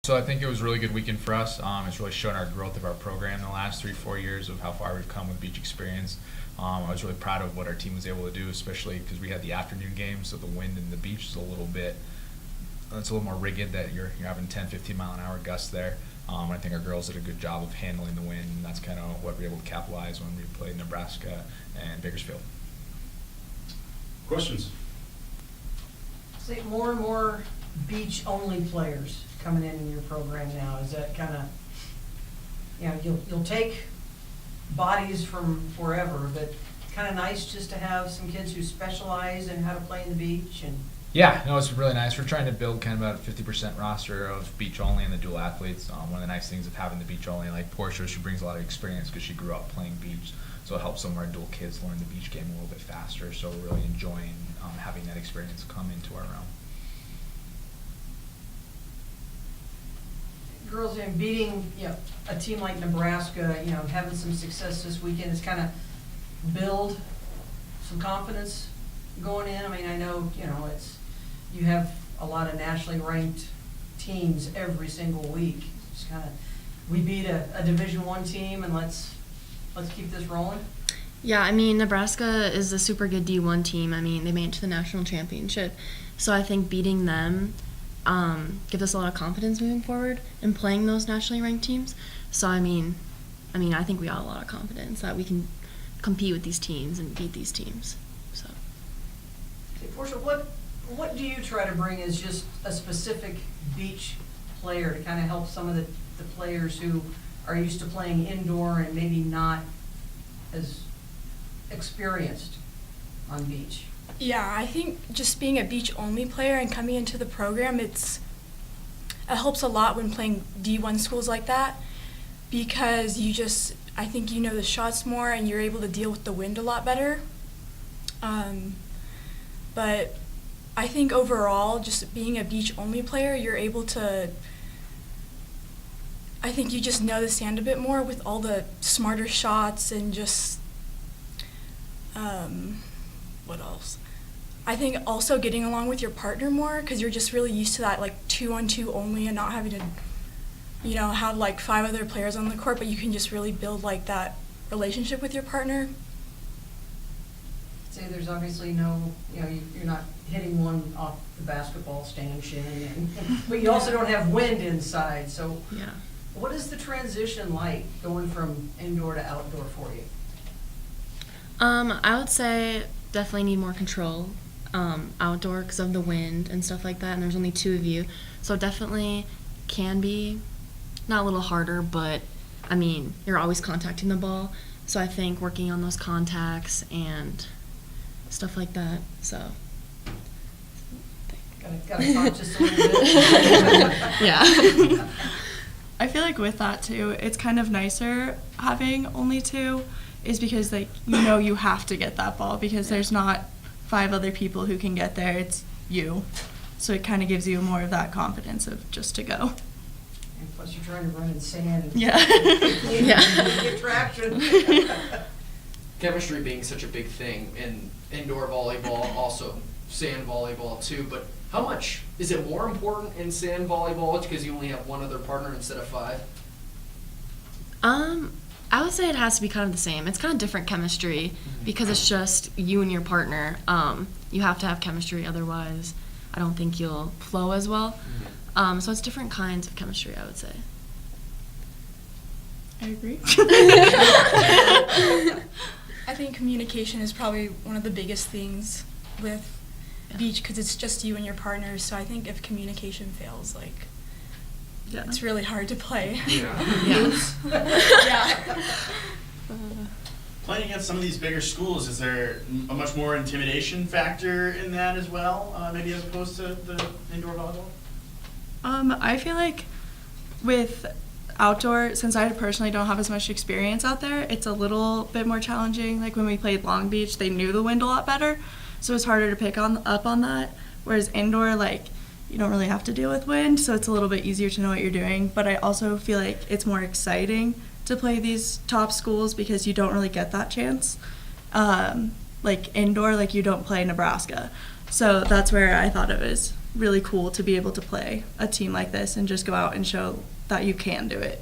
So I think it was a really good weekend for us. It's really shown our growth of our program in the last 3-4 years of how far we've come with beach experience. I was really proud of what our team was able to do, especially because we had the afternoon game, so the wind in the beach is a little more rigid, that you're having 10-15 mile an hour gusts there. I think our girls did a good job of handling the wind, and that's kind of what we were able to capitalize when we played Nebraska and Bakersfield. Questions? See, more and more beach-only players coming in your program now. Is that kind of, you'll take bodies from wherever, but kind of nice just to have some kids who specialize in how to play in the beach? And Yeah, no, it's really nice. We're trying to build kind of about a 50% roster of beach only and the dual athletes. One of the nice things of having the beach only, like Portia, she brings a lot of experience because she grew up playing beach, so it helps some of our dual kids learn the beach game a little bit faster. So we're really enjoying having that experience come into our realm. girls, beating a team like Nebraska, having some success this weekend is kind of build some confidence going in. I mean, I know you have a lot of nationally ranked teams every single week. Just kind of, we beat a Division I team, and let's keep this rolling. Yeah, I mean, Nebraska is a super good D1 team. I mean, they made it to the national championship. So I think beating them gives us a lot of confidence moving forward in playing those nationally ranked teams. So, I mean, I think we got a lot of confidence that we can compete with these teams and beat these teams. So. Hey, Portia, what do you try to bring as just a specific beach player to kind of help some of the players who are used to playing indoor and maybe not as experienced on beach? Yeah, I think just being a beach-only player and coming into the program, it helps a lot when playing D1 schools like that, because I think you know the shots more and you're able to deal with the wind a lot better. But I think overall, just being a beach-only player, you're able to, I think you just know the sand a bit more with all the smarter shots and just, what else? I think also getting along with your partner more, because you're just really used to that 2-on-2 only and not having to, have 5 other players on the court, but you can just really build that relationship with your partner. Say there's obviously no, you're not hitting one off the basketball stanchion, but you also don't have wind inside. So Yeah. What is the transition like going from indoor to outdoor for you? I would say definitely need more control outdoor because of the wind and stuff like that, and there's only 2 of you, so definitely can be not a little harder, but I mean, you're always contacting the ball, so I think working on those contacts and stuff like that, so. Gotta talk just a little bit. Yeah. I feel like with that too, it's kind of nicer having only 2, is because you have to get that ball because there's not 5 other people who can get there, it's you. So it kind of gives you more of that confidence of just to go. And plus you're trying to run in sand. And Yeah. get traction. Chemistry being such a big thing in indoor volleyball, also sand volleyball too, but how much is it more important in sand volleyball because you only have 1 other partner instead of 5? I would say it has to be kind of the same. It's kind of different chemistry because it's just you and your partner. You have to have chemistry, otherwise I don't think you'll flow as well. So it's different kinds of chemistry, I would say. I agree. I think communication is probably one of the biggest things with beach, because it's just you and your partners. So I think if communication fails, it's really hard to play. Yeah. Yeah. Playing against some of these bigger schools, is there a much more intimidation factor in that as well, maybe as opposed to the indoor volleyball? I feel like with outdoor, since I personally don't have as much experience out there, it's a little bit more challenging. Like when we played Long Beach, they knew the wind a lot better, so it's harder to pick up on that. Whereas indoor, you don't really have to deal with wind, so it's a little bit easier to know what you're doing. But I also feel like it's more exciting to play these top schools because you don't really get that chance. Indoor, you don't play Nebraska. So that's where I thought it was really cool to be able to play a team like this and just go out and show that you can do it.